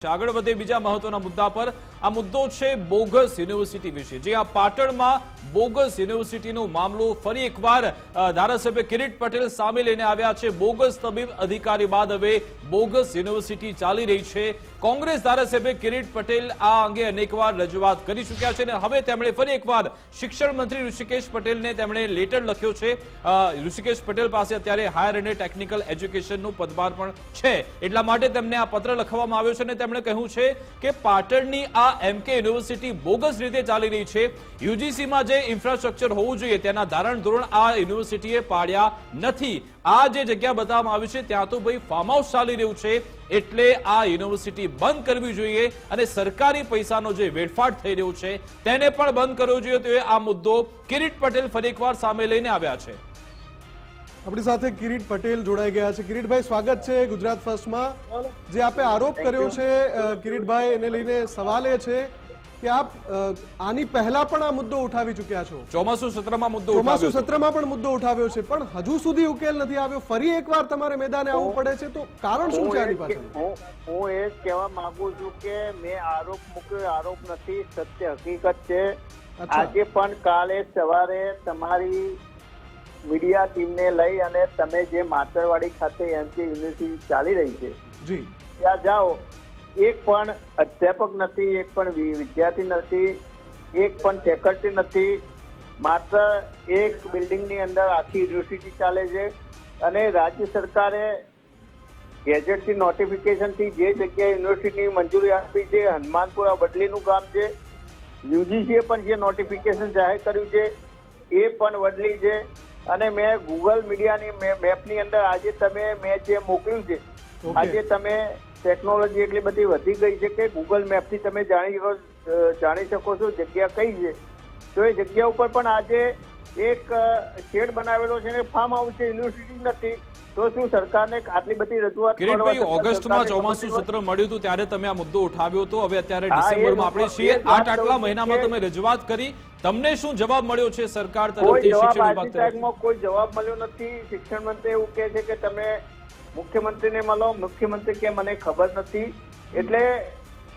આગળ વધે બીજા મહત્વના મુદ્દા પર આ મુદ્દો છે બોગસ યુનિવર્સિટી વિશે। જે આ પાટણમાં બોગસ યુનિવર્સિટીનો મામલો ફરી એકવાર ધારાસભ્ય કિરીટ પટેલ સામે લઈને આવ્યા છે। બોગસ તબીબ અધિકારી બાદ હવે બોગસ યુનિવર્સિટી ચાલી રહી છે। કોંગ્રેસ ધારાસભ્ય કિરીટ પટેલ આ અંગે અનેકવાર રજૂઆત કરી ચૂક્યા છે અને હવે તેમણે ફરી એકવાર શિક્ષણ મંત્રી ઋષિકેશ પટેલને તેમણે લેટર લખ્યો છે। ઋષિકેશ પટેલ પાસે અત્યારે હાયર અને ટેકનિકલ એજ્યુકેશનનું પદભાર પણ છે, એટલા માટે તેમને આ પત્ર લખવામાં આવ્યો છે અને તેમણે કહ્યું છે કે પાટણની આ એમકે યુનિવર્સિટી બોગસ રીતે ચાલી રહી છે। યુજીસીમાં જે ઇન્ફ્રાસ્ટ્રક્ચર હોવું જોઈએ તેના ધારણ ધોરણ આ યુનિવર્સિટીએ પાડ્યા નથી। આ જે જગ્યા બતાવવામાં આવી છે ત્યાં તો ભાઈ ફાર્મ હાઉસ ચાલી રહ્યું છે, એટલે આ યુનિવર્સિટી બંધ કરવી જોઈએ અને સરકારી પૈસાનો જે વેડફાટ થઈ રહ્યો છે તેને પણ બંધ કરવો જોઈએ। તો આ મુદ્દો કિરીટ પટેલ ફરી એકવાર સામે લઈને આવ્યા છે। આપણી સાથે કિરીટ પટેલ જોડાઈ ગયા છે। કિરીટભાઈ, સ્વાગત છે ગુજરાત ફર્સ્ટમાં। જે આપે આરોપ કર્યો છે કિરીટભાઈ, એને લઈને સવાલ એ છે કે આપ આની પહેલા પણ આ મુદ્દો ઉઠાવી ચૂક્યા છો। ચોમાસુ સત્રમાં પણ મુદ્દો ઉઠાવ્યો છે, પણ હજુ સુધી ઉકેલ નથી આવ્યો। ફરી એકવાર તમારે મેદાને આવવું પડે છે, તો કારણ શું છે આની પાછળ? હું એ કહેવા માંગુ છું કે મેં આરોપ મૂક્યો, આરોપ નથી, સત્ય હકીકત છે। આજે પણ કાલે સવારે તમારી મીડિયા ટીમને લઈ અને તમે જે માતરવાડી ખાતે એમકે યુનિવર્સિટી ચાલી રહી છે જી ત્યાં જાઓ, એક પણ અધ્યાપક નથી, એક પણ વિદ્યાર્થી નથી, એક પણ ફેકલ્ટી નથી। માત્ર એક બિલ્ડિંગની અંદર આખી યુનિવર્સિટી ચાલે છે અને રાજ્ય સરકારે ગેજેટથી નોટિફિકેશનથી જે જગ્યાએ યુનિવર્સિટીની મંજૂરી આપી છે, હનુમાનપુરા વડલીનું કામ છે, યુજીસીએ પણ જે નોટિફિકેશન જાહેર કર્યું છે એ પણ વડલી છે। અને મેં ગૂગલ મીડિયાની મેપની અંદર આજે મેં જે મોકલ્યું છે, આજે તમે ટેકનોલોજી એટલી બધી વધી ગઈ છે કે ગૂગલ મેપથી તમે જાણી શકો છો જગ્યા કઈ છે। તો એ જગ્યા ઉપર પણ આજે એક શેડ બનાવેલો છે ને ફાર્મ હાઉસ છે, યુનિવર્સિટી નથી। તો શું સરકારને આટલી બધી રજૂઆત? કિરીટભાઈ, ઓગસ્ટમાં ચોમાસુ સત્ર મળ્યું હતું ત્યારે તમે આ મુદ્દો ઉઠાવ્યો હતો, હવે અત્યારે ડિસેમ્બરમાં આપણે છીએ, આટલા મહિનામાં તમે રજૂઆત કરી, તમને શું જવાબ મળ્યો છે સરકાર તરફથી? શિક્ષણ વિભાગ તરફથી કોઈ જવાબ મળ્યો નથી। શિક્ષણ મંત્રી એવું કહે છે કે તમે મુખ્યમંત્રીને મળો, મુખ્યમંત્રી કે મને ખબર નથી। એટલે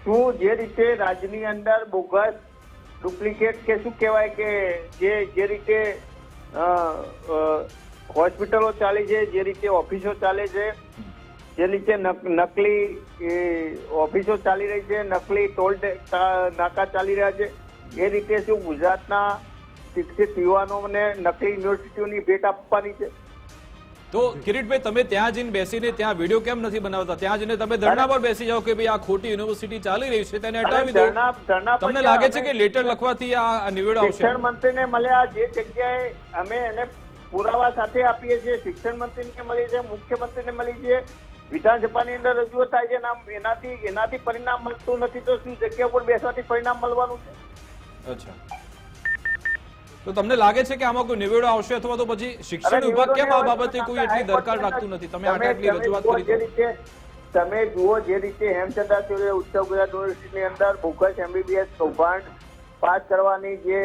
શું જે રીતે રાજ્યની અંદર બોગસ ડુપ્લિકેટ કે શું કહેવાય કે જે રીતે હોસ્પિટલો ચાલી છે, જે રીતે ઓફિસો ચાલે છે, જે રીતે નકલી ઓફિસો ચાલી રહી છે, નકલી ટોલ નાકા ચાલી રહ્યા છે, એ રીતે શું ગુજરાતના શિક્ષિત યુવાનોને નકલી યુનિવર્સિટીઓની ભેટ આપવાની છે? તો કિરીટભાઈ, તમે ત્યાં જઈને બેસીને ત્યાં વિડીયો કેમ નથી બનાવતા? ત્યાં જઈને તમે ધરણા પર બેસી જાઓ કે ભાઈ આ ખોટી યુનિવર્સિટી ચાલી રહી છે, તેને હટાવી દો। તમને લાગે છે કે લેટર લખવાથી આ નિવેડો આવશે? શિક્ષણ મંત્રીને મળ્યા, જે જગ્યાએ અમે એને પુરાવા સાથે આપીએ છીએ, શિક્ષણ મંત્રીને મળી છે, મુખ્યમંત્રીને મળી છે, વિધાનસભાની અંદર રજૂઆત થાય છે, એનાથી પરિણામ મળતું નથી, તો શું જગ્યા ઉપર બેસવાથી પરિણામ મળવાનું છે? અચ્છા, તો તમને લાગે છે કે આમાં કોઈ નિવેડો આવશે અથવા તો પછી શિક્ષણ વિભાગ કેમ આ બાબતે કોઈ એટલી દરકાર રાખતું નથી? તમે આટલી રજૂઆત કરી, તમે જુઓ જે રીતે હેમચંદ્રાચાર્ય ઉત્તર ગુજરાત યુનિવર્સિટીની અંદર બોગસ એમબીબીએસ કૌભાંડ પાસ કરવાની જે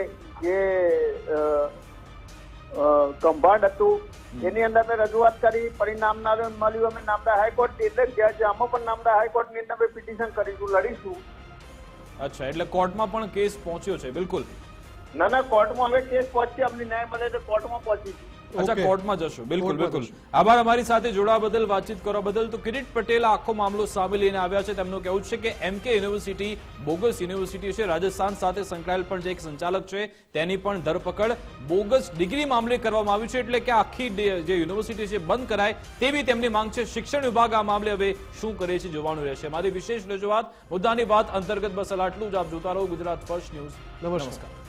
કૌભાંડ હતું, એની અંદર મેં રજૂઆત કરી, પરિણામ ના મળ્યું, અમે નામદાર હાઈકોર્ટ એટલે ગયા છે, આમાં પણ નામદાર હાઈકોર્ટની અંદર અમે પિટિશન કરીશું, લડીશું। અચ્છા, એટલે કોર્ટમાં પણ કેસ પહોંચ્યો છે? બિલકુલ, ના, કોર્ટમાં હવે કેસ પહોંચશે, અમને ન્યાય મળે તો કોર્ટમાં પહોંચીશું। અચ્છા, કોર્ટમાં જશો? બિલકુલ બિલકુલ, આભાર અમારી સાથે જોડાવા બદલ, વાતચીત કરવા બદલ। તો કિરીટ પટેલ આખો મામલો સામે લઈને આવ્યા છે। તેમનું કહેવું છે કે એમકે યુનિવર્સિટી બોગસ યુનિવર્સિટી છે, રાજસ્થાન સાથે સંકળાયેલ પણ જે એક સંચાલક છે તેની પણ ધરપકડ બોગસ ડિગ્રી મામલે કરવામાં આવી છે, એટલે કે આખી જે યુનિવર્સિટી છે બંધ કરાય તેવી તેમની માંગ છે। શિક્ષણ વિભાગ આ મામલે હવે શું કરે છે જોવાનું રહેશે। મારી વિશેષ રજૂઆત મુદ્દાની વાત અંતર્ગત બસ આટલું જ। આપ જોતા રહો ગુજરાત ફર્સ્ટ ન્યૂઝ। નમસ્કાર।